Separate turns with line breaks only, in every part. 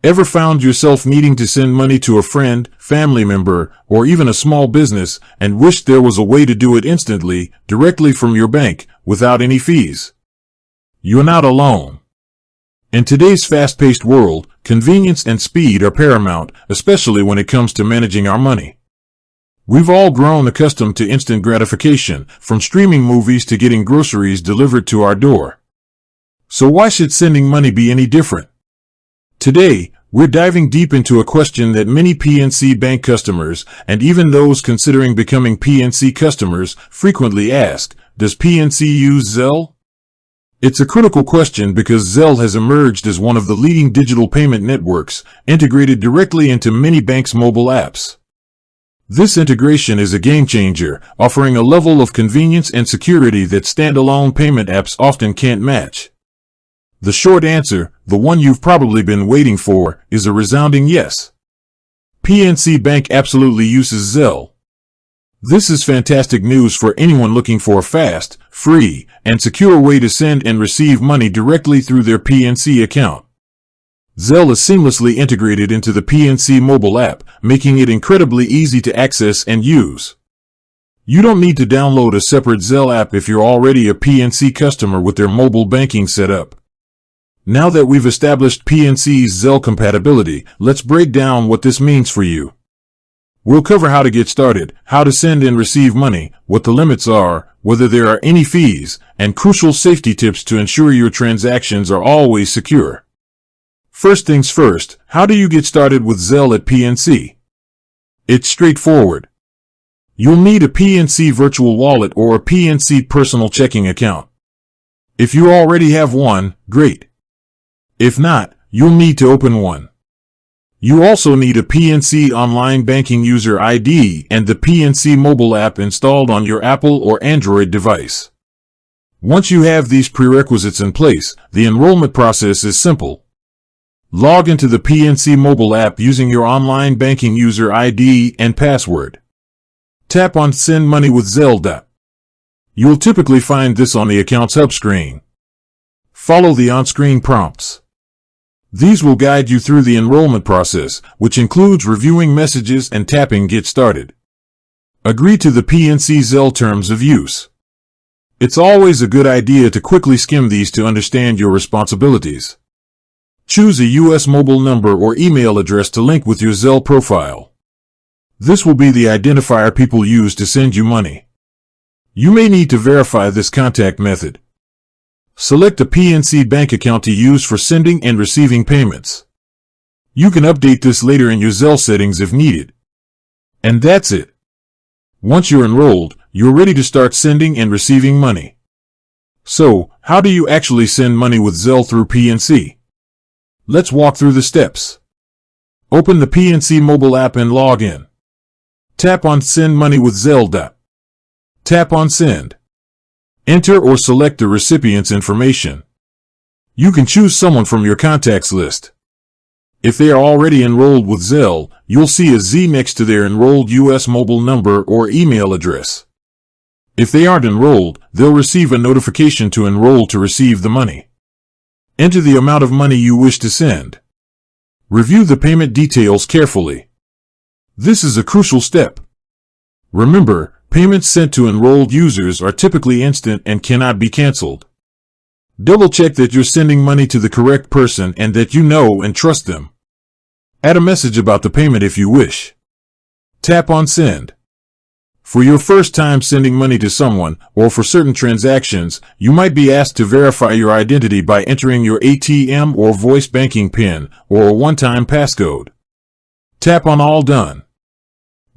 Ever found yourself needing to send money to a friend, family member, or even a small business and wished there was a way to do it instantly, directly from your bank, without any fees? You're not alone. In today's fast-paced world, convenience and speed are paramount, especially when it comes to managing our money. We've all grown accustomed to instant gratification, from streaming movies to getting groceries delivered to our door. So why should sending money be any different? Today, we're diving deep into a question that many PNC Bank customers, and even those considering becoming PNC customers, frequently ask: does PNC use Zelle? It's a critical question because Zelle has emerged as one of the leading digital payment networks, integrated directly into many banks' mobile apps. This integration is a game changer, offering a level of convenience and security that standalone payment apps often can't match. The short answer, the one you've probably been waiting for, is a resounding yes. PNC Bank absolutely uses Zelle. This is fantastic news for anyone looking for a fast, free, and secure way to send and receive money directly through their PNC account. Zelle is seamlessly integrated into the PNC mobile app, making it incredibly easy to access and use. You don't need to download a separate Zelle app if you're already a PNC customer with their mobile banking set up. Now that we've established PNC's Zelle compatibility, let's break down what this means for you. We'll cover how to get started, how to send and receive money, what the limits are, whether there are any fees, and crucial safety tips to ensure your transactions are always secure. First things first, how do you get started with Zelle at PNC? It's straightforward. You'll need a PNC virtual wallet or a PNC personal checking account. If you already have one, great. If not, you'll need to open one. You also need a PNC online banking user ID and the PNC mobile app installed on your Apple or Android device. Once you have these prerequisites in place, the enrollment process is simple. Log into the PNC mobile app using your online banking user ID and password. Tap on Send Money with Zelle. You'll typically find this on the Accounts Hub screen. Follow the on-screen prompts. These will guide you through the enrollment process, which includes reviewing messages and tapping Get Started. Agree to the PNC Zelle terms of use. It's always a good idea to quickly skim these to understand your responsibilities. Choose a U.S. mobile number or email address to link with your Zelle profile. This will be the identifier people use to send you money. You may need to verify this contact method. Select a PNC bank account to use for sending and receiving payments. You can update this later in your Zelle settings if needed. And that's it. Once you're enrolled, you're ready to start sending and receiving money. So, how do you actually send money with Zelle through PNC? Let's walk through the steps. Open the PNC mobile app and log in. Tap on Send Money with Zelle. Tap on Send. Enter or select the recipient's information. You can choose someone from your contacts list. If they are already enrolled with Zelle, you'll see a Z next to their enrolled U.S. mobile number or email address. If they aren't enrolled, they'll receive a notification to enroll to receive the money. Enter the amount of money you wish to send. Review the payment details carefully. This is a crucial step. Remember, payments sent to enrolled users are typically instant and cannot be canceled. Double-check that you're sending money to the correct person and that you know and trust them. Add a message about the payment if you wish. Tap on Send. For your first time sending money to someone, or for certain transactions, you might be asked to verify your identity by entering your ATM or voice banking PIN, or a one-time passcode. Tap on All Done.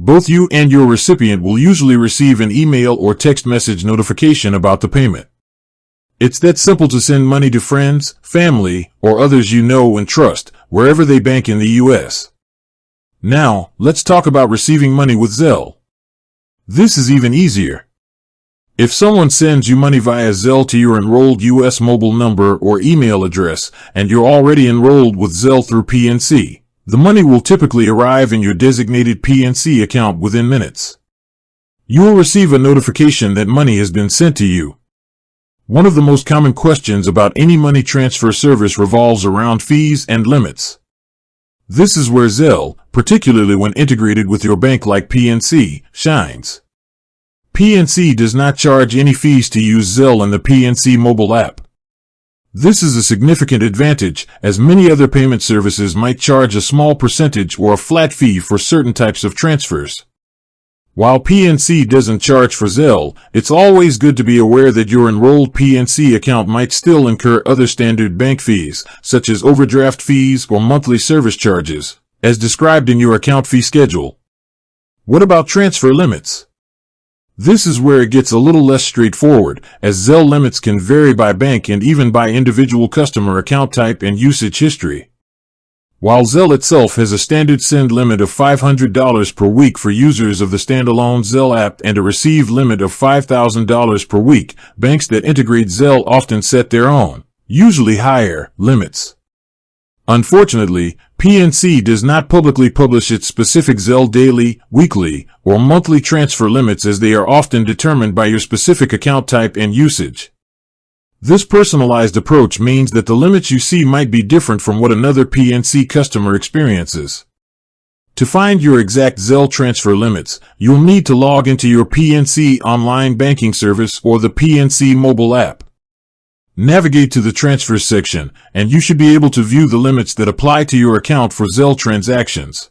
Both you and your recipient will usually receive an email or text message notification about the payment. It's that simple to send money to friends, family, or others you know and trust, wherever they bank in the U.S. Now, let's talk about receiving money with Zelle. This is even easier. If someone sends you money via Zelle to your enrolled U.S. mobile number or email address, and you're already enrolled with Zelle through PNC, the money will typically arrive in your designated PNC account within minutes. You will receive a notification that money has been sent to you. One of the most common questions about any money transfer service revolves around fees and limits. This is where Zelle, particularly when integrated with your bank like PNC, shines. PNC does not charge any fees to use Zelle in the PNC mobile app. This is a significant advantage, as many other payment services might charge a small percentage or a flat fee for certain types of transfers. While PNC doesn't charge for Zelle, it's always good to be aware that your enrolled PNC account might still incur other standard bank fees, such as overdraft fees or monthly service charges, as described in your account fee schedule. What about transfer limits? This is where it gets a little less straightforward, as Zelle limits can vary by bank and even by individual customer account type and usage history. While Zelle itself has a standard send limit of $500 per week for users of the standalone Zelle app and a receive limit of $5,000 per week, banks that integrate Zelle often set their own, usually higher, limits. Unfortunately, PNC does not publicly publish its specific Zelle daily, weekly, or monthly transfer limits, as they are often determined by your specific account type and usage. This personalized approach means that the limits you see might be different from what another PNC customer experiences. To find your exact Zelle transfer limits, you'll need to log into your PNC online banking service or the PNC mobile app. Navigate to the Transfers section, and you should be able to view the limits that apply to your account for Zelle transactions.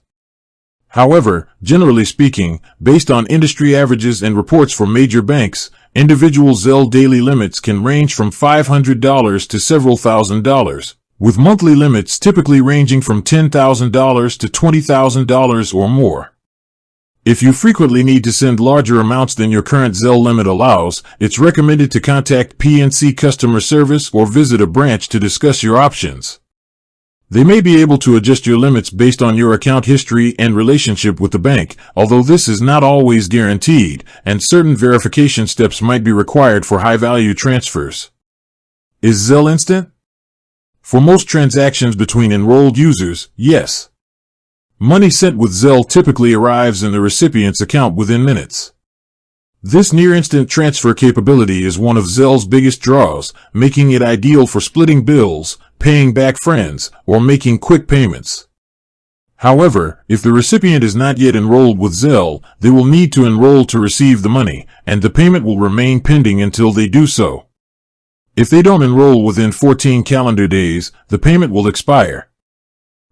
However, generally speaking, based on industry averages and reports from major banks, individual Zelle daily limits can range from $500 to several $1,000s, with monthly limits typically ranging from $10,000 to $20,000 or more. If you frequently need to send larger amounts than your current Zelle limit allows, it's recommended to contact PNC customer service or visit a branch to discuss your options. They may be able to adjust your limits based on your account history and relationship with the bank, although this is not always guaranteed, and certain verification steps might be required for high-value transfers. Is Zelle instant? For most transactions between enrolled users, yes. Money sent with Zelle typically arrives in the recipient's account within minutes. This near-instant transfer capability is one of Zelle's biggest draws, making it ideal for splitting bills, paying back friends, or making quick payments. However, if the recipient is not yet enrolled with Zelle, they will need to enroll to receive the money, and the payment will remain pending until they do so. If they don't enroll within 14 calendar days, the payment will expire.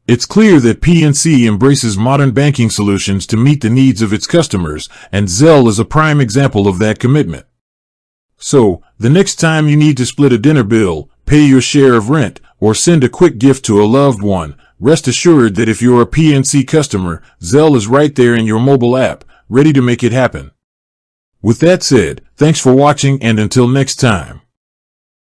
It's clear that PNC embraces modern banking solutions to meet the needs of its customers, and Zelle is a prime example of that commitment. So, the next time you need to split a dinner bill, pay your share of rent, or send a quick gift to a loved one, rest assured that if you're a PNC customer, Zelle is right there in your mobile app, ready to make it happen. With that said, thanks for watching, and until next time.